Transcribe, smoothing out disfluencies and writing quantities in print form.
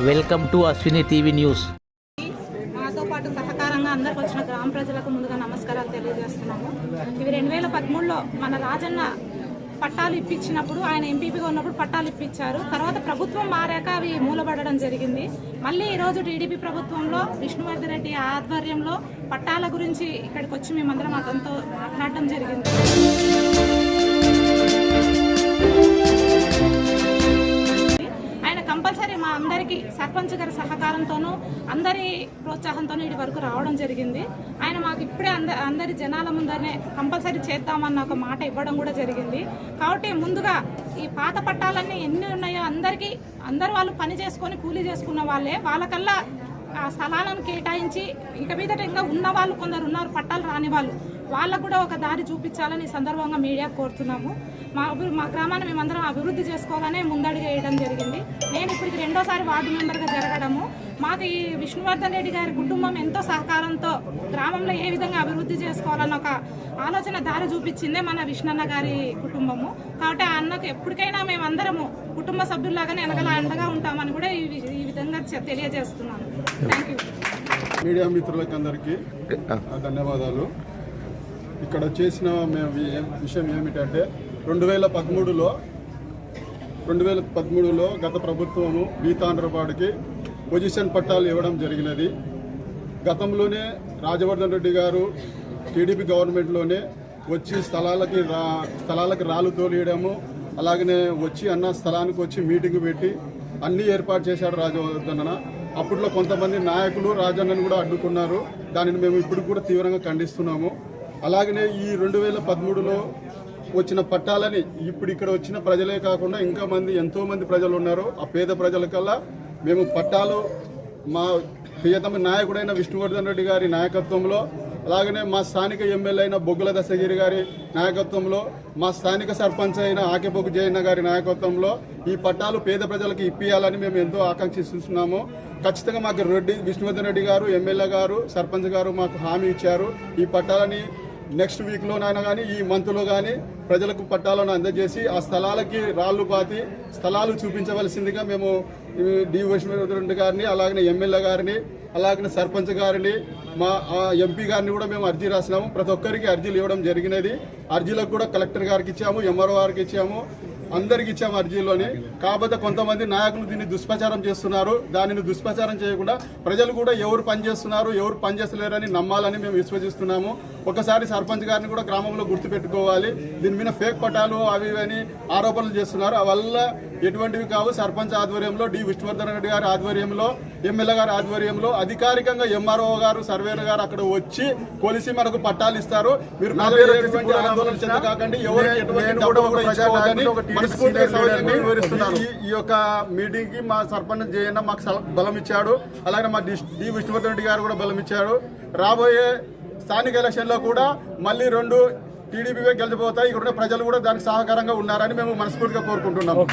Welcome to Ashwini TV news. మాతో పాటు సహకారంగా అందరికి వచ్చిన గ్రామ ప్రజలకు ముందుగా నమస్కారాలు తెలియజేస్తున్నాము. ఇవి 2013లో మన రాజన్న పట్టాలు ఇప్పించినప్పుడు, ఆయన ఎంపీపీగా ఉన్నప్పుడు పట్టాలు ఇప్పించారు. తర్వాత ప్రభుత్వం మారాక అవి మూలబడడం జరిగింది. మళ్ళీ ఈరోజు టీడీపీ ప్రభుత్వంలో విష్ణువర్ధన్ రెడ్డి ఆధ్వర్యంలో పట్టాల గురించి ఇక్కడికి వచ్చి మేమందరం అతనితో మాట్లాడడం జరిగింది. కంపల్సరీ మా అందరికీ సర్పంచ్ గారి సహకారంతోనూ అందరి ప్రోత్సాహంతోనూ ఇటు వరకు రావడం జరిగింది. ఆయన మాకు ఇప్పుడే అందరి జనాల ముందరనే కంపల్సరీ చేద్దామన్న ఒక మాట ఇవ్వడం కూడా జరిగింది. కాబట్టి ముందుగా ఈ పాత పట్టాలన్నీ ఎన్ని ఉన్నాయో అందరూ వాళ్ళు పని చేసుకొని కూలీ చేసుకున్న వాళ్ళే, వాళ్ళకల్లా ఆ స్థలాలను కేటాయించి ఇక మీదట ఇంకా ఉన్న వాళ్ళు కొందరు ఉన్నారు పట్టాలు రాని వాళ్ళకు కూడా ఒక దారి చూపించాలని ఈ సందర్భంగా మీడియా కోరుతున్నాము. మా గ్రామాన్ని మేమందరం అభివృద్ధి చేసుకోవాలనే ముందడుగు వేయడం జరిగింది. నేను ఇప్పటికి 2వ వార్డు మెంబర్గా జరగడము, మాకు ఈ విష్ణువర్ధన్ రెడ్డి గారి కుటుంబం ఎంతో సహకారంతో గ్రామంలో ఏ విధంగా అభివృద్ధి చేసుకోవాలన్న ఒక ఆలోచన దారి చూపించిందే మన విష్ణన్న గారి కుటుంబము. కాబట్టి ఆ అన్నకు ఎప్పటికైనా మేమందరము కుటుంబ సభ్యుల్లాగానే వెనకాల అండగా ఉంటామని కూడా ఈ విధంగా తెలియజేస్తున్నాను. Thank you. మీడియా మిత్రులకి అందరికీ ధన్యవాదాలు. ఇక్కడ చేసిన విషయం ఏమిటంటే 2013లో గత ప్రభుత్వము బీతాండ్రపాడుకి పొజిషన్ పట్టాలు ఇవ్వడం జరిగినది. గతంలోనే రాజవర్ధన్ రెడ్డి గారు టీడీపీ గవర్నమెంట్లోనే వచ్చి స్థలాలకి రాళ్ళు తోలియడము, అలాగనే వచ్చి అన్న స్థలానికి వచ్చి మీటింగ్ పెట్టి అన్నీ ఏర్పాటు చేశాడు రాజవర్ధన్ అన్న. అప్పట్లో కొంతమంది నాయకులు రాజన్నను కూడా అడ్డుకున్నారు. దానిని మేము ఇప్పుడు కూడా తీవ్రంగా ఖండిస్తున్నాము. అలాగనే ఈ 2013లో వచ్చిన పట్టాలని ఇప్పుడు ఇక్కడ వచ్చిన ప్రజలే కాకుండా ఇంకా ఎంతోమంది ప్రజలు ఉన్నారు. ఆ పేద ప్రజలకల్లా మేము పట్టాలు మా ప్రియతమ నాయకుడైన విష్ణువర్ధన్ రెడ్డి గారి నాయకత్వంలో, అలాగనే మా స్థానిక ఎమ్మెల్యే అయిన బొగ్గుల దశగిరి గారి నాయకత్వంలో, మా స్థానిక సర్పంచ్ అయిన ఆకెబొగ్గు జయన్న గారి నాయకత్వంలో ఈ పట్టాలు పేద ప్రజలకు ఇప్పియాలని మేము ఎంతో ఆకాంక్షిస్తున్నాము. ఖచ్చితంగా మాకు విష్ణువర్ధన్ రెడ్డి గారు, ఎమ్మెల్యే గారు, సర్పంచ్ గారు మాకు హామీ ఇచ్చారు. ఈ పట్టాలని నెక్స్ట్ వీక్లోనైనా కానీ ఈ మంత్లో కానీ ప్రజలకు పట్టాలను అందజేసి ఆ స్థలాలకి రాళ్ళు పాతి స్థలాలు చూపించవలసిందిగా మేము డి విష్ణువర్ధన్ రెడ్డి గారిని, అలాగనే ఎమ్మెల్యే గారిని, అలాగనే సర్పంచ్ గారిని, మా ఎంపీ గారిని కూడా మేము అర్జీ రాసినాము. ప్రతి ఒక్కరికి అర్జీలు ఇవ్వడం జరిగినది. అర్జీలకు కూడా కలెక్టర్ గారికి ఇచ్చాము, ఎంఆర్ఓ గారికి ఇచ్చాము, అందరికి ఇచ్చాము అర్జీలోని. కాకపోతే కొంతమంది నాయకులు దీన్ని దుష్ప్రచారం చేస్తున్నారు. దానిని దుష్ప్రచారం చేయకుండా ప్రజలు కూడా ఎవరు పనిచేస్తున్నారు, ఎవరు పనిచేస్తలేరని నమ్మాలని మేము విశ్వసిస్తున్నాము. ఒకసారి సర్పంచ్ గారిని కూడా గ్రామంలో గుర్తుపెట్టుకోవాలి. దీని మీద ఫేక్ పట్టాలు అవి అని ఆరోపణలు చేస్తున్నారు. అవల్ల ఎటువంటివి కావు. సర్పంచ్ ఆధ్వర్యంలో, డి విష్ణువర్ధన్ రెడ్డి గారి ఆధ్వర్యంలో, ఎమ్మెల్యే గారి ఆధ్వర్యంలో అధికారికంగా ఎంఆర్ఓ గారు, సర్వేయర్ గారు అక్కడ వచ్చి కొలిసి మనకు పట్టాలు ఇస్తారు. మీరు ఆందోళన చెందకండి, ఎవరికి ఎటువంటి ఈ యొక్క మీటింగ్ కి మా సర్పంచ్ జయన్న మాకు బలం ఇచ్చాడు. అలాగే మా డి విష్ణువర్ధన్ రెడ్డి గారు కూడా బలం ఇచ్చాడు. రాబోయే స్థానిక ఎలక్షన్లో కూడా మళ్ళీ 2 టీడీపీ గెలిచిపోతాయి. ఇక్కడ ప్రజలు కూడా దానికి సహకారంగా ఉన్నారని మేము మనస్ఫూర్తిగా కోరుకుంటున్నాము.